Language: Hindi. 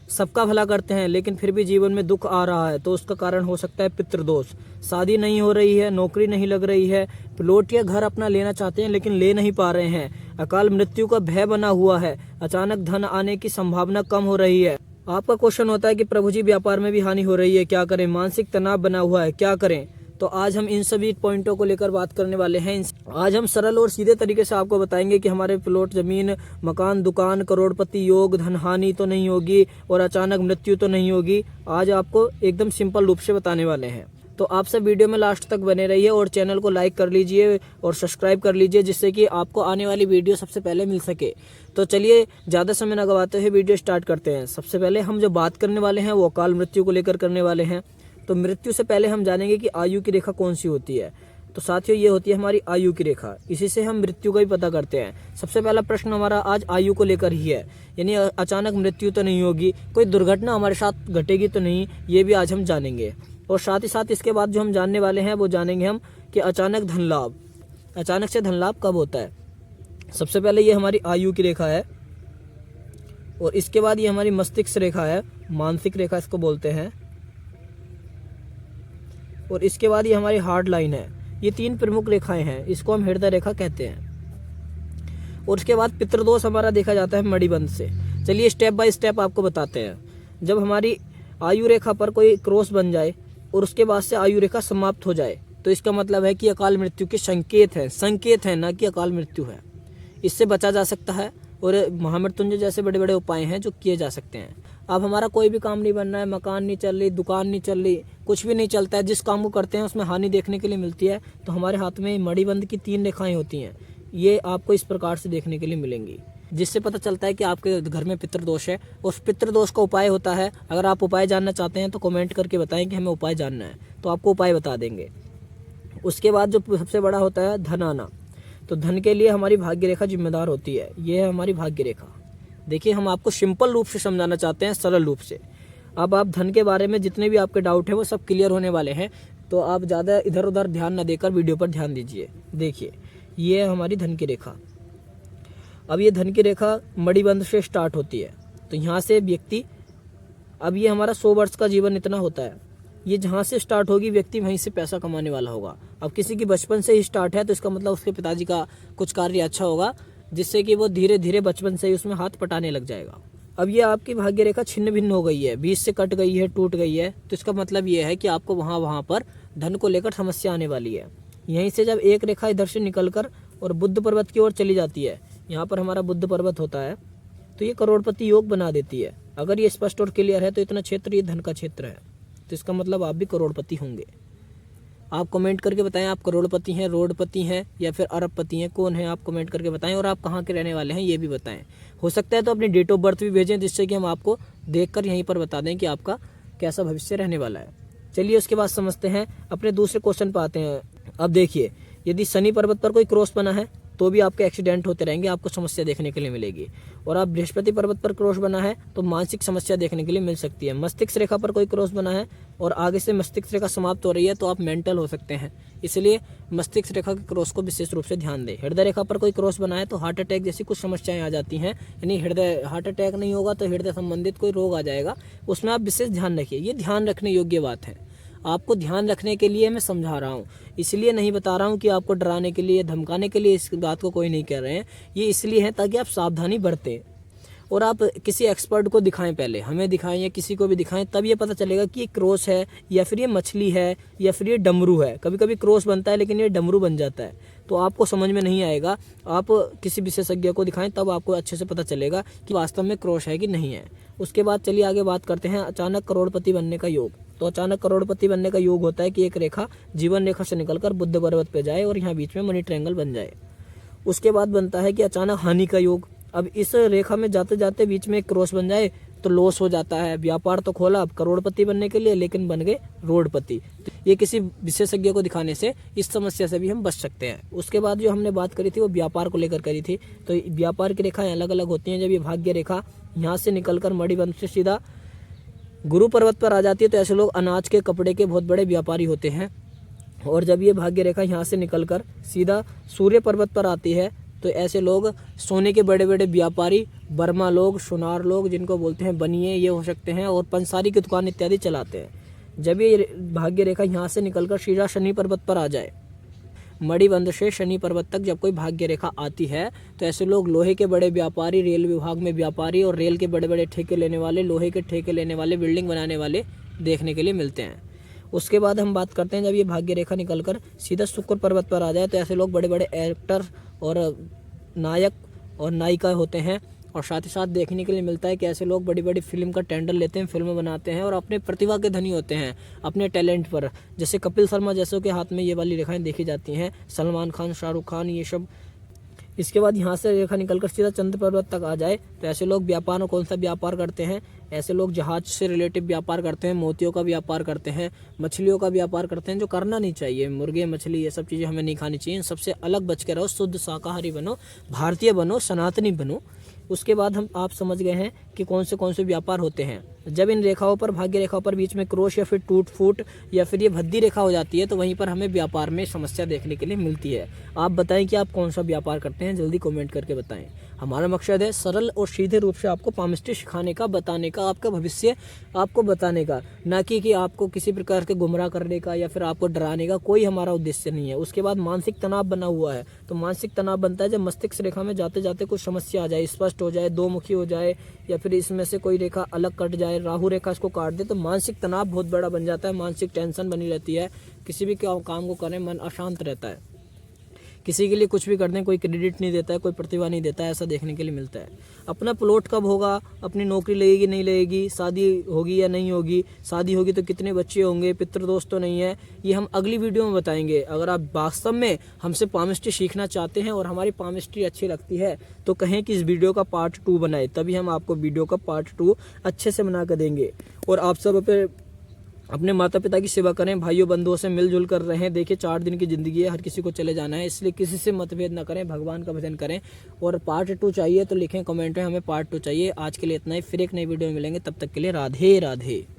सबका भला करते हैं लेकिन फिर भी जीवन में दुख आ रहा है तो उसका कारण हो सकता है पितृदोष। शादी नहीं हो रही है, नौकरी नहीं लग रही है, प्लॉट या घर अपना लेना चाहते हैं लेकिन ले नहीं पा रहे हैं, अकाल मृत्यु का भय बना हुआ है, अचानक धन आने की संभावना कम हो रही है। आपका क्वेश्चन होता है कि प्रभु जी व्यापार में भी हानि हो रही है, क्या करें, मानसिक तनाव बना हुआ है, क्या करें। तो आज हम इन सभी पॉइंटों को लेकर बात करने वाले हैं। आज हम सरल और सीधे तरीके से आपको बताएंगे कि हमारे प्लॉट, जमीन, मकान, दुकान, करोड़पति योग, धन हानि तो नहीं होगी और अचानक मृत्यु तो नहीं होगी। आज आपको एकदम सिंपल रूप से बताने वाले हैं। तो आप सब वीडियो में लास्ट तक बने रहिए और चैनल को लाइक कर लीजिए और सब्सक्राइब कर लीजिए जिससे कि आपको आने वाली वीडियो सबसे पहले मिल सके। तो चलिए ज़्यादा समय न गवाते हुए वीडियो स्टार्ट करते हैं। सबसे पहले हम जो बात करने वाले हैं वो अकाल मृत्यु को लेकर करने वाले हैं। तो मृत्यु से पहले हम जानेंगे कि आयु की रेखा कौन सी होती है। तो साथियों, ये होती है हमारी आयु की रेखा, इसी से हम मृत्यु का भी पता करते हैं। सबसे पहला प्रश्न हमारा आज आयु को लेकर ही है, यानी अचानक मृत्यु तो नहीं होगी, कोई दुर्घटना हमारे साथ घटेगी तो नहीं, ये भी आज हम जानेंगे। और साथ ही साथ इसके बाद जो हम जानने वाले हैं वो जानेंगे हम कि अचानक धन लाभ, अचानक से धन लाभ कब होता है। सबसे पहले ये हमारी आयु की रेखा है और इसके बाद ये हमारी मस्तिष्क रेखा है, मानसिक रेखा इसको बोलते हैं, और इसके बाद ये हमारी हार्ड लाइन है। ये तीन प्रमुख रेखाएं हैं, इसको हम हृदय रेखा कहते हैं। और उसके बाद पितृदोष हमारा देखा जाता है मणिबंध से। चलिए स्टेप बाय स्टेप आपको बताते हैं। जब हमारी आयु रेखा पर कोई क्रॉस बन जाए और उसके बाद से आयु रेखा समाप्त हो जाए तो इसका मतलब है कि अकाल मृत्यु के संकेत है, ना कि अकाल मृत्यु है। इससे बचा जा सकता है और महामृत्युंजय जैसे बड़े बड़े उपाय हैं जो किए जा सकते हैं। अब हमारा कोई भी काम नहीं बन रहा है, मकान नहीं चल रही, दुकान नहीं चल रही, कुछ भी नहीं चलता है, जिस काम को करते हैं उसमें हानि देखने के लिए मिलती है, तो हमारे हाथ में मणिबंध की 3 रेखाएं होती हैं। ये आपको इस प्रकार से देखने के लिए मिलेंगी, जिससे पता चलता है कि आपके घर में पितृदोष है। उस पितृदोष का उपाय होता है, अगर आप उपाय जानना चाहते हैं तो कमेंट करके बताएं कि हमें उपाय जानना है, तो आपको उपाय बता देंगे। उसके बाद जो सबसे बड़ा होता है धन आना, तो धन के लिए हमारी भाग्य रेखा जिम्मेदार होती है। ये है हमारी भाग्य रेखा। देखिए, हम आपको सिंपल रूप से समझाना चाहते हैं, सरल रूप से। अब आप धन के बारे में जितने भी आपके डाउट है वो सब क्लियर होने वाले हैं, तो आप ज़्यादा इधर उधर ध्यान न देकर वीडियो पर ध्यान दीजिए। देखिए, ये है हमारी धन की रेखा। अब ये धन की रेखा मणिबंध से स्टार्ट होती है, तो यहाँ से व्यक्ति, अब ये हमारा 100 वर्ष का जीवन इतना होता है, ये जहाँ से स्टार्ट होगी व्यक्ति वहीं से पैसा कमाने वाला होगा। अब किसी की बचपन से ही स्टार्ट है तो इसका मतलब उसके पिताजी का कुछ कार्य अच्छा होगा, जिससे कि वो धीरे धीरे बचपन से ही उसमें हाथ पटाने लग जाएगा। अब ये आपकी भाग्य रेखा छिन्न भिन्न हो गई है, बीच से कट गई है, टूट गई है, तो इसका मतलब ये है कि आपको वहाँ पर धन को लेकर समस्या आने वाली है। यहीं से जब एक रेखा इधर से निकलकर और बुद्ध पर्वत की ओर चली जाती है, यहाँ पर हमारा बुद्ध पर्वत होता है, तो ये करोड़पति योग बना देती है। अगर ये स्पष्ट और क्लियर है तो इतना क्षेत्र ये धन का क्षेत्र है, तो इसका मतलब आप भी करोड़पति होंगे। आप कमेंट करके बताएं, आप करोड़पति हैं, रोडपति हैं या फिर अरबपति हैं, कौन है आप कमेंट करके बताएं। और आप कहाँ के रहने वाले हैं ये भी बताएं। हो सकता है तो अपनी डेट ऑफ बर्थ भी भेजें, जिससे कि हम आपको देखकर यहीं पर बता दें कि आपका कैसा भविष्य रहने वाला है। चलिए उसके बाद समझते हैं, अपने दूसरे क्वेश्चन पर आते हैं। अब देखिए, यदि शनि पर्वत पर कोई क्रॉस बना है तो भी आपके एक्सीडेंट होते रहेंगे, आपको समस्या देखने के लिए मिलेगी। और आप बृहस्पति पर्वत पर क्रॉस बना है तो मानसिक समस्या देखने के लिए मिल सकती है। मस्तिष्क रेखा पर कोई क्रॉस बना है और आगे से मस्तिष्क रेखा समाप्त हो रही है तो आप मेंटल हो सकते हैं, इसलिए मस्तिष्क रेखा के क्रॉस को विशेष रूप से ध्यान दें। हृदय रेखा पर कोई क्रॉस बना है तो हार्ट अटैक जैसी कुछ समस्याएं आ जाती हैं, यानी हृदय हार्ट अटैक नहीं होगा तो हृदय संबंधित कोई रोग आ जाएगा, उसमें आप विशेष ध्यान रखिए। ये ध्यान रखने योग्य बात है, आपको ध्यान रखने के लिए मैं समझा रहा हूँ, इसलिए नहीं बता रहा हूँ कि आपको डराने के लिए, धमकाने के लिए इस बात को कोई नहीं कह रहे हैं। ये इसलिए है ताकि आप सावधानी बरतें और आप किसी एक्सपर्ट को दिखाएं, पहले हमें दिखाएं या किसी को भी दिखाएं, तब ये पता चलेगा कि ये क्रॉस है या फिर ये मछली है या फिर ये डमरू है। कभी कभी क्रॉस बनता है लेकिन ये डमरू बन जाता है, तो आपको समझ में नहीं आएगा। आप किसी विशेषज्ञ को दिखाएं, तब आपको अच्छे से पता चलेगा कि वास्तव में क्रॉस है कि नहीं है। उसके बाद चलिए आगे बात करते हैं अचानक करोड़पति बनने का योग। तो अचानक करोड़पति बनने का योग होता है कि एक रेखा जीवन रेखा से निकलकर बुद्ध पर्वत पे जाए और यहाँ बीच में मनी ट्रायंगल बन जाए। उसके बाद बनता है कि अचानक हानि का योग। अब इस रेखा में जाते जाते बीच में एक क्रॉस बन जाए तो लॉस हो जाता है। व्यापार तो खोला अब करोड़पति बनने के लिए, लेकिन बन गए रोडपति। तो ये किसी विशेषज्ञ को दिखाने से इस समस्या से भी हम बच सकते हैं। उसके बाद जो हमने बात करी थी वो व्यापार को लेकर करी थी। तो व्यापार की रेखाएं अलग अलग होती हैं। जब ये भाग्य रेखा यहाँ से निकलकर मणिबंध से सीधा गुरु पर्वत पर आ जाती है तो ऐसे लोग अनाज के, कपड़े के बहुत बड़े व्यापारी होते हैं। और जब ये भाग्य रेखा यहाँ से निकलकर सीधा सूर्य पर्वत पर आती है तो तो ऐसे लोग सोने के बड़े बड़े व्यापारी, बर्मा लोग, सोनार लोग जिनको बोलते हैं बनिए, ये हो सकते हैं, और पंसारी की दुकान इत्यादि चलाते हैं। जब ये भाग्य रेखा यहाँ से निकलकर सीधा शनि पर्वत पर आ जाए, मणिबंध से शनि पर्वत तक जब कोई भाग्य रेखा आती है, तो ऐसे लोग लोहे के बड़े व्यापारी, रेल विभाग में व्यापारी और रेल के बड़े बड़े ठेके लेने वाले, लोहे के ठेके लेने वाले, बिल्डिंग बनाने वाले देखने के लिए मिलते हैं। उसके बाद हम बात करते हैं जब ये भाग्य रेखा निकलकर सीधा शुक्र पर्वत पर आ जाए, तो ऐसे लोग बड़े बड़े एक्टर और नायक और नायिका होते हैं। और साथ ही साथ देखने के लिए मिलता है कि ऐसे लोग बड़ी बड़ी फिल्म का टेंडर लेते हैं, फिल्म बनाते हैं और अपने प्रतिभा के धनी होते हैं अपने टैलेंट पर। जैसे कपिल शर्मा जैसों के हाथ में ये वाली रेखाएं देखी जाती हैं, सलमान खान, शाहरुख खान, ये सब। इसके बाद यहाँ से रेखा निकलकर सीधा चंद्र पर्वत तक आ जाए, तो ऐसे लोग व्यापार में कौन सा व्यापार करते हैं? ऐसे लोग जहाज से रिलेटिव व्यापार करते हैं, मोतियों का व्यापार करते हैं, मछलियों का व्यापार करते हैं, जो करना नहीं चाहिए। मुर्गे, मछली, ये सब चीज़ें हमें नहीं खानी चाहिए। इन सबसे अलग बच के रहो, शुद्ध शाकाहारी बनो, भारतीय बनो, सनातनी बनो। उसके बाद आप समझ गए हैं कि कौन से व्यापार होते हैं। जब इन रेखाओं पर, भाग्य रेखाओं पर बीच में क्रॉस या फिर टूट फूट या फिर ये भद्दी रेखा हो जाती है, तो वहीं पर हमें व्यापार में समस्या देखने के लिए मिलती है। आप बताएं कि आप कौन सा व्यापार करते हैं, जल्दी कमेंट करके बताएं। हमारा मकसद है सरल और सीधे रूप से आपको पामिस्ट्री सिखाने का, बताने का, आपका भविष्य आपको बताने का, ना कि आपको किसी प्रकार के गुमराह करने का या फिर आपको डराने का। कोई हमारा उद्देश्य नहीं है। उसके बाद मानसिक तनाव बना हुआ है, तो मानसिक तनाव बनता है जब मस्तिष्क रेखा में जाते जाते कुछ समस्या आ जाए, स्पष्ट हो जाए, दो मुखी हो जाए, या फिर इसमें से कोई रेखा अलग कट जाए, राहु रेखा इसको काट दे, तो मानसिक तनाव बहुत बड़ा बन जाता है, मानसिक टेंशन बनी रहती है। किसी भी काम को करें मन अशांत रहता है, किसी के लिए कुछ भी कर दें कोई क्रेडिट नहीं देता है, कोई प्रतिभा नहीं देता है, ऐसा देखने के लिए मिलता है। अपना प्लॉट कब होगा, अपनी नौकरी लगेगी नहीं लगेगी, शादी होगी या नहीं होगी, शादी होगी तो कितने बच्चे होंगे, पितृदोष तो नहीं है, ये हम अगली वीडियो में बताएंगे। अगर आप वास्तव में हमसे पामिस्ट्री सीखना चाहते हैं और हमारी पामिस्ट्री अच्छी लगती है, तो कहें कि इस वीडियो का पार्ट 2 बनाए, तभी हम आपको वीडियो का पार्ट 2 अच्छे से बना कर देंगे। और आप सब अपने माता पिता की सेवा करें, भाइयों बंधुओं से मिलजुल कर रहें। देखिए 4 दिन की ज़िंदगी है, हर किसी को चले जाना है, इसलिए किसी से मतभेद ना करें, भगवान का भजन करें। और पार्ट 2 चाहिए तो लिखें कमेंट में, हमें पार्ट 2 चाहिए। आज के लिए इतना ही, फिर एक नई वीडियो में मिलेंगे, तब तक के लिए राधे राधे।